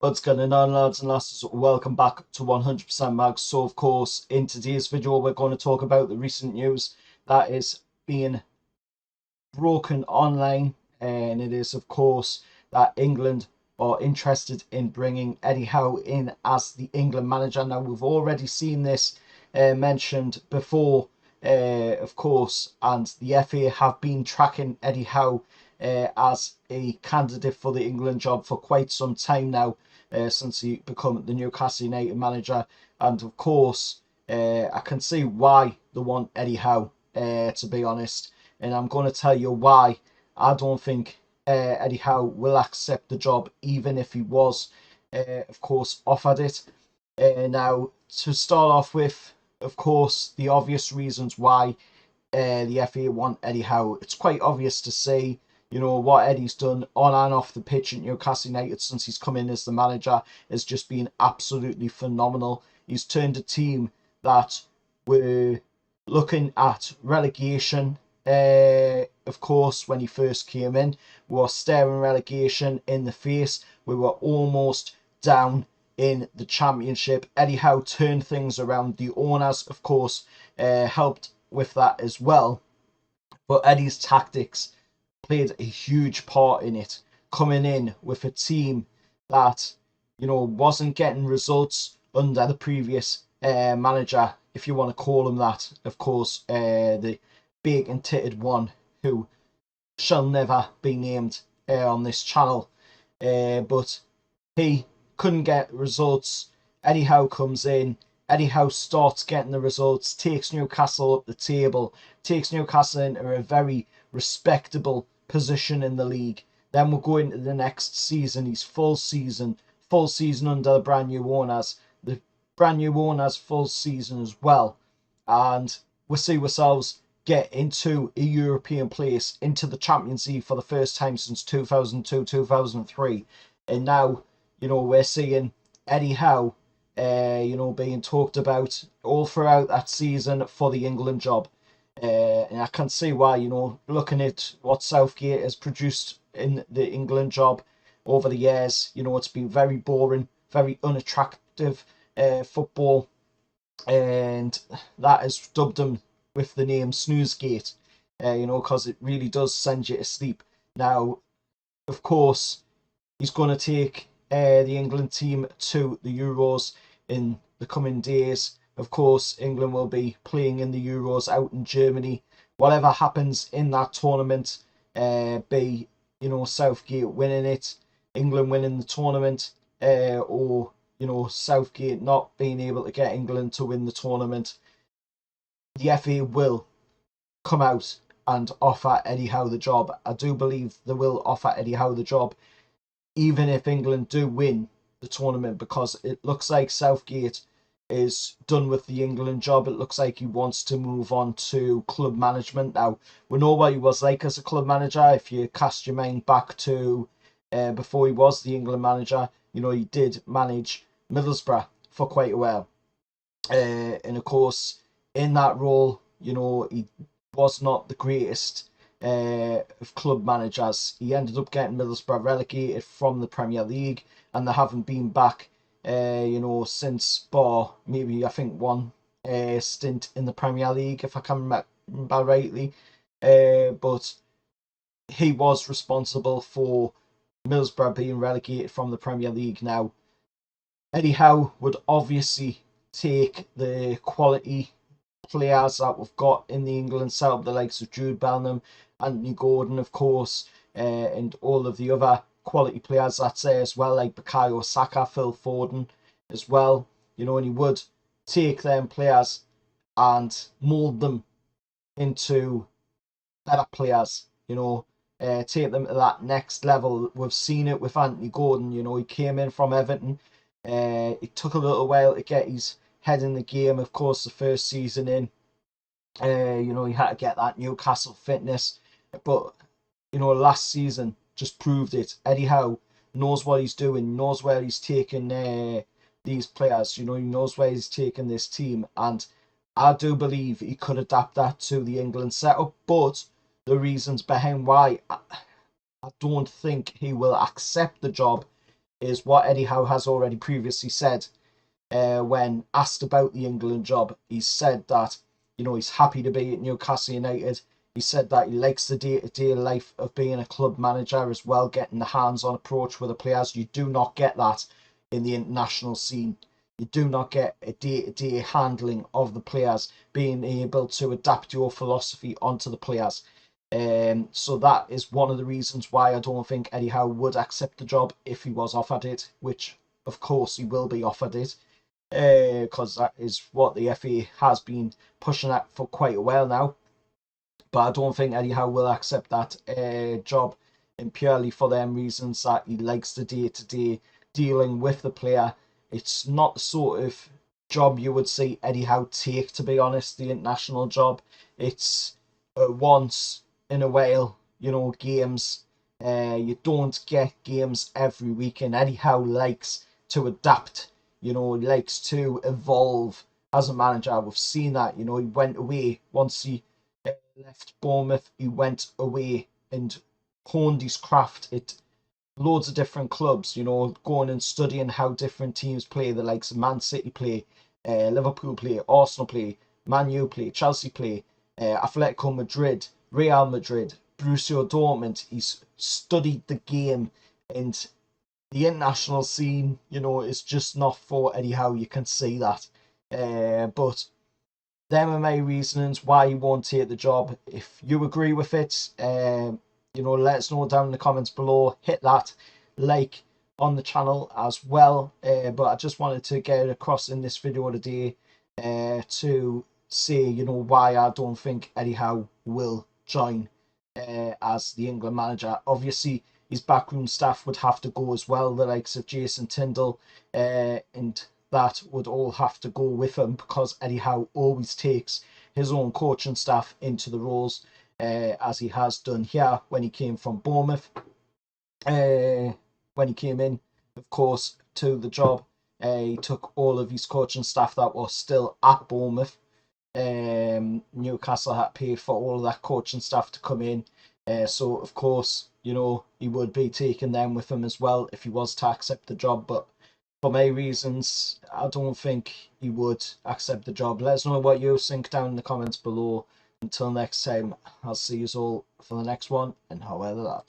What's going on, lads and lasses? Welcome back to 100% Mag. So of course in today's video we're going to talk about the recent news that is being broken online, and it is of course that England are interested in bringing Eddie Howe in as the England manager. Now we've already seen this mentioned before, of course, and the FA have been tracking Eddie Howe as a candidate for the England job for quite some time now, since he became the Newcastle United manager. And of course, I can see why they want Eddie Howe, to be honest. And I'm going to tell you why I don't think Eddie Howe will accept the job, even if he was, of course, offered it. Now, to start off with, of course, the obvious reasons why the FA want Eddie Howe. It's quite obvious to see, what Eddie's done on and off the pitch at Newcastle United since he's come in as the manager has just been absolutely phenomenal. He's turned a team that were looking at relegation. Of course, when he first came in, we were staring relegation in the face. We were almost down in the championship. Eddie Howe turned things around. The owners, of course, helped with that as well. But Eddie's tactics played a huge part in it, coming in with a team that, wasn't getting results under the previous manager, if you want to call him that. Of course, the big and titted one who shall never be named on this channel. But he couldn't get results. Eddie Howe comes in. Eddie Howe starts getting the results, takes Newcastle up the table, takes Newcastle into a very respectable position in the league. Then we'll go into the next season. He's full season under the brand new owners. The brand new owners full season as well. And we see ourselves get into a European place, into the Champions League for the first time since 2002, 2003. And now, we're seeing Eddie Howe being talked about all throughout that season for the England job. And I can see why, looking at what Southgate has produced in the England job over the years, it's been very boring, very unattractive football. And that has dubbed him with the name Snoozegate, because it really does send you to sleep. Now, of course, he's going to take the England team to the Euros in the coming days. Of course, England will be playing in the Euros out in Germany. Whatever happens in that tournament, be Southgate winning it, England winning the tournament, or Southgate not being able to get England to win the tournament, the FA will come out and offer Eddie Howe the job. I do believe they will offer Eddie Howe the job, even if England do win the tournament, because it looks like Southgate is done with the England job. It looks like he wants to move on to club management now. We know what he was like as a club manager. If you cast your mind back to before he was the England manager, he did manage Middlesbrough for quite a while. And of course, in that role, he was not the greatest of club managers. He ended up getting Middlesbrough relegated from the Premier League, and they haven't been back, since bar maybe I think one stint in the Premier League, if I can remember rightly. But he was responsible for Middlesbrough being relegated from the Premier League. Now, Eddie Howe would obviously take the quality players that we've got in the England setup, the likes of Jude Bellingham, Anthony Gordon, of course, and all of the other quality players that's there as well, like Bukayo Saka, Phil Foden as well, and he would take them players and mould them into better players, take them to that next level. We've seen it with Anthony Gordon. He came in from Everton. It took a little while to get his head in the game. Of course, the first season in, he had to get that Newcastle fitness. But, last season just proved it. Eddie Howe knows what he's doing, knows where he's taking these players, he knows where he's taking this team. And I do believe he could adapt that to the England setup. But the reasons behind why I don't think he will accept the job is what Eddie Howe has already previously said. When asked about the England job, he said that, you know, he's happy to be at Newcastle United. He said that he likes the day-to-day life of being a club manager as well, getting the hands-on approach with the players. You do not get that in the international scene. You do not get a day-to-day handling of the players, being able to adapt your philosophy onto the players. So that is one of the reasons why I don't think Eddie Howe would accept the job if he was offered it, which of course he will be offered it, because that is what the FA has been pushing at for quite a while now. But I don't think Eddie Howe will accept that job, and purely for them reasons that he likes the day-to-day dealing with the player. It's not the sort of job you would see Eddie Howe take, to be honest, the international job. It's once in a while, you know, games. You don't get games every week, and Eddie Howe likes to adapt, you know, he likes to evolve as a manager. We've seen that, you know, he went away once he left Bournemouth, he went away and honed his craft at loads of different clubs, you know, going and studying how different teams play, the likes of Man City play, Liverpool play, Arsenal play, Man U play, Chelsea play, Atletico Madrid, Real Madrid, Borussia Dortmund. He's studied the game, and the international scene, you know, is just not for Eddie Howe. You can see that. But them are my reasons why he won't take the job. If you agree with it, you know, let us know down in the comments below. Hit that like on the channel as well. But I just wanted to get it across in this video today to say, you know, why I don't think Eddie Howe will join as the England manager. Obviously, his backroom staff would have to go as well, the likes of Jason Tyndall, and that would all have to go with him, because Eddie Howe always takes his own coaching staff into the roles, as he has done here when he came from Bournemouth. When he came in, of course, to the job, he took all of his coaching staff that was still at Bournemouth. Newcastle had paid for all of that coaching staff to come in. So, of course, you know, he would be taking them with him as well if he was to accept the job. But for my reasons, I don't think he would accept the job. Let us know what you think down in the comments below. Until next time, I'll see you all for the next one, and however that.